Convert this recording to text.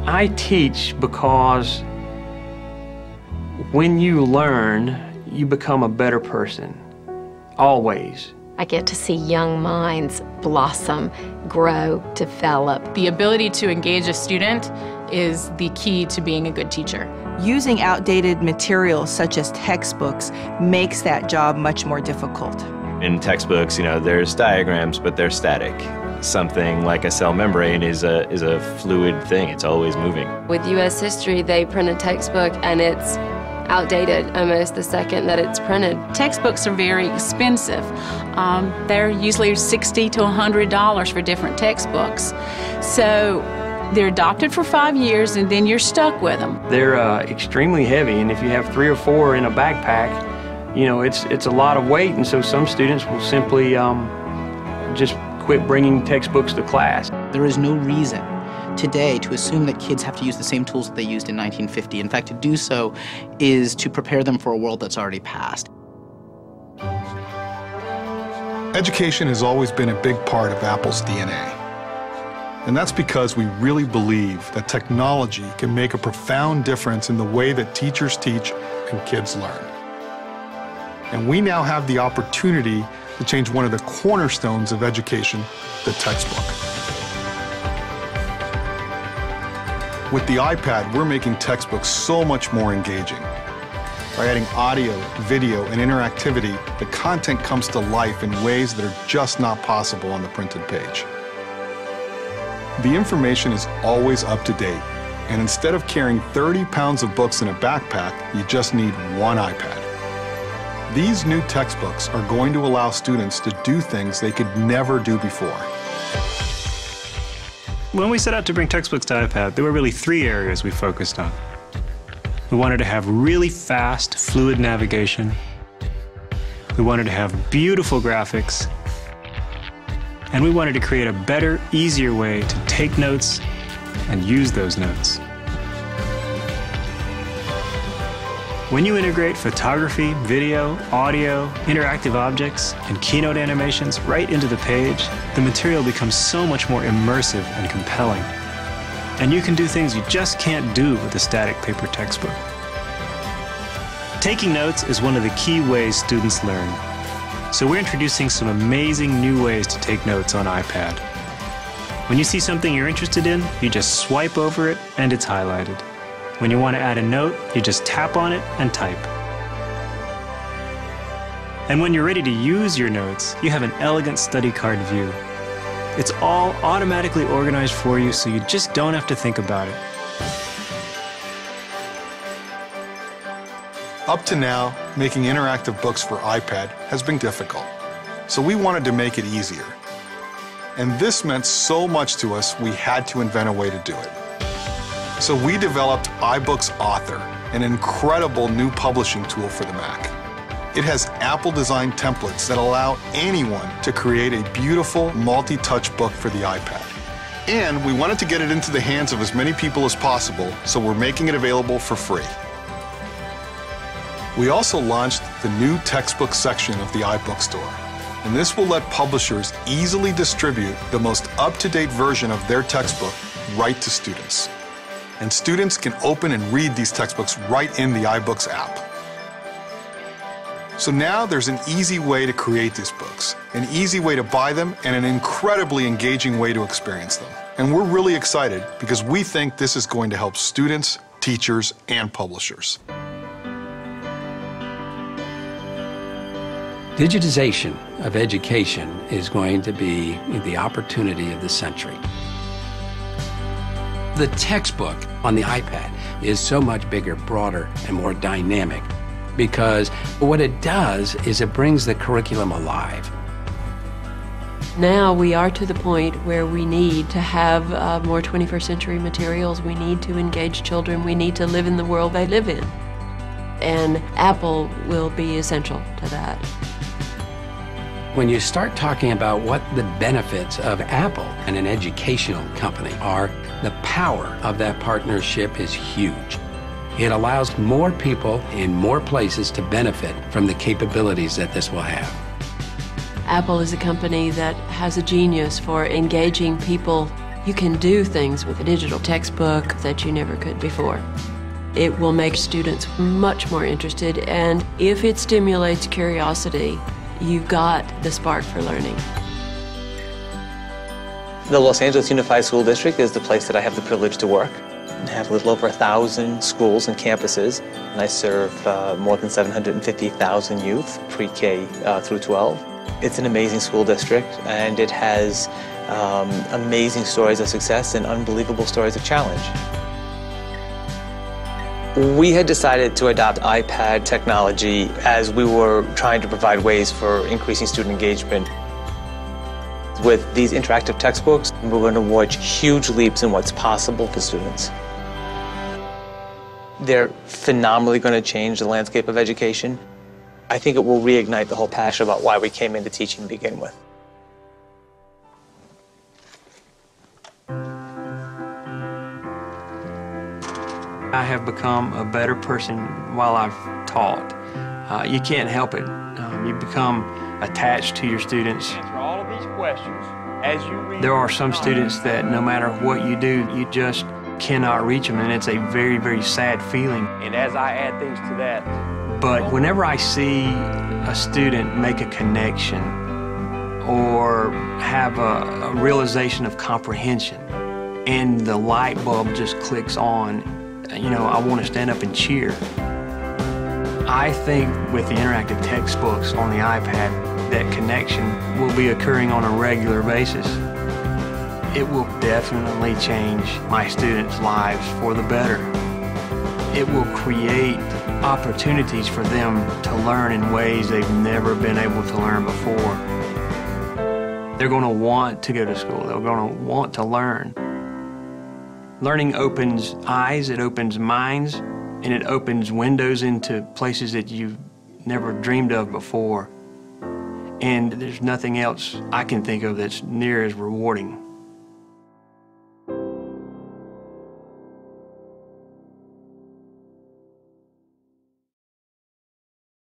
I teach because when you learn, you become a better person, always. I get to see young minds blossom, grow, develop. The ability to engage a student is the key to being a good teacher. Using outdated materials such as textbooks makes that job much more difficult. In textbooks, there's diagrams, but they're static. Something like a cell membrane is a fluid thing. It's always moving. With U.S. history, they print a textbook and it's outdated almost the second that it's printed. Textbooks are very expensive. They're usually $60 to $100 for different textbooks. So they're adopted for 5 years and then you're stuck with them. They're extremely heavy, and if you have 3 or 4 in a backpack, it's a lot of weight, and so some students will simply just quit bringing textbooks to class. There is no reason today to assume that kids have to use the same tools that they used in 1950. In fact, to do so is to prepare them for a world that's already passed. Education has always been a big part of Apple's DNA. And that's because we really believe that technology can make a profound difference in the way that teachers teach and kids learn. And we now have the opportunity to change one of the cornerstones of education, the textbook. With the iPad, we're making textbooks so much more engaging. By adding audio, video, and interactivity, the content comes to life in ways that are just not possible on the printed page. The information is always up to date, and instead of carrying 30 pounds of books in a backpack, you just need one iPad. These new textbooks are going to allow students to do things they could never do before. When we set out to bring textbooks to iPad, there were really 3 areas we focused on. We wanted to have really fast, fluid navigation. We wanted to have beautiful graphics. And we wanted to create a better, easier way to take notes and use those notes. When you integrate photography, video, audio, interactive objects, and keynote animations right into the page, the material becomes so much more immersive and compelling. And you can do things you just can't do with a static paper textbook. Taking notes is one of the key ways students learn. So we're introducing some amazing new ways to take notes on iPad. When you see something you're interested in, you just swipe over it and it's highlighted. When you want to add a note, you just tap on it and type. And when you're ready to use your notes, you have an elegant study card view. It's all automatically organized for you, so you just don't have to think about it. Up to now, making interactive books for iPad has been difficult, so we wanted to make it easier. And this meant so much to us, we had to invent a way to do it. So we developed iBooks Author, an incredible new publishing tool for the Mac. It has Apple-designed templates that allow anyone to create a beautiful multi-touch book for the iPad. And we wanted to get it into the hands of as many people as possible, so we're making it available for free. We also launched the new textbook section of the iBook Store, and this will let publishers easily distribute the most up-to-date version of their textbook right to students. And students can open and read these textbooks right in the iBooks app. So now there's an easy way to create these books, an easy way to buy them, and an incredibly engaging way to experience them. And we're really excited because we think this is going to help students, teachers, and publishers. Digitization of education is going to be the opportunity of the century. The textbook on the iPad is so much bigger, broader, and more dynamic because what it does is it brings the curriculum alive. Now we are to the point where we need to have more 21st century materials. We need to engage children. We need to live in the world they live in. And Apple will be essential to that. When you start talking about what the benefits of Apple and an educational company are, the power of that partnership is huge. It allows more people in more places to benefit from the capabilities that this will have. Apple is a company that has a genius for engaging people You can do things with a digital textbook that you never could before. It will make students much more interested, and if it stimulates curiosity, you've got the spark for learning. The Los Angeles Unified School District is the place that I have the privilege to work. I have a little over 1,000 schools and campuses, and I serve more than 750,000 youth, pre-K through 12. It's an amazing school district, and it has amazing stories of success and unbelievable stories of challenge. We had decided to adopt iPad technology as we were trying to provide ways for increasing student engagement. With these interactive textbooks, we're going to watch huge leaps in what's possible for students. They're phenomenally going to change the landscape of education. I think it will reignite the whole passion about why we came into teaching to begin with. I have become a better person while I've taught. You can't help it. You become attached to your students. Answer all of these questions as you read. There are some students that no matter what you do, you just cannot reach them, and it's a very, very sad feeling. And as I add things to that, but whenever I see a student make a connection or have a realization of comprehension and the light bulb just clicks on, you know, I want to stand up and cheer. I think with the interactive textbooks on the iPad, that connection will be occurring on a regular basis. It will definitely change my students' lives for the better. It will create opportunities for them to learn in ways they've never been able to learn before. They're going to want to go to school. They're going to want to learn. Learning opens eyes, it opens minds, and it opens windows into places that you've never dreamed of before. And there's nothing else I can think of that's near as rewarding.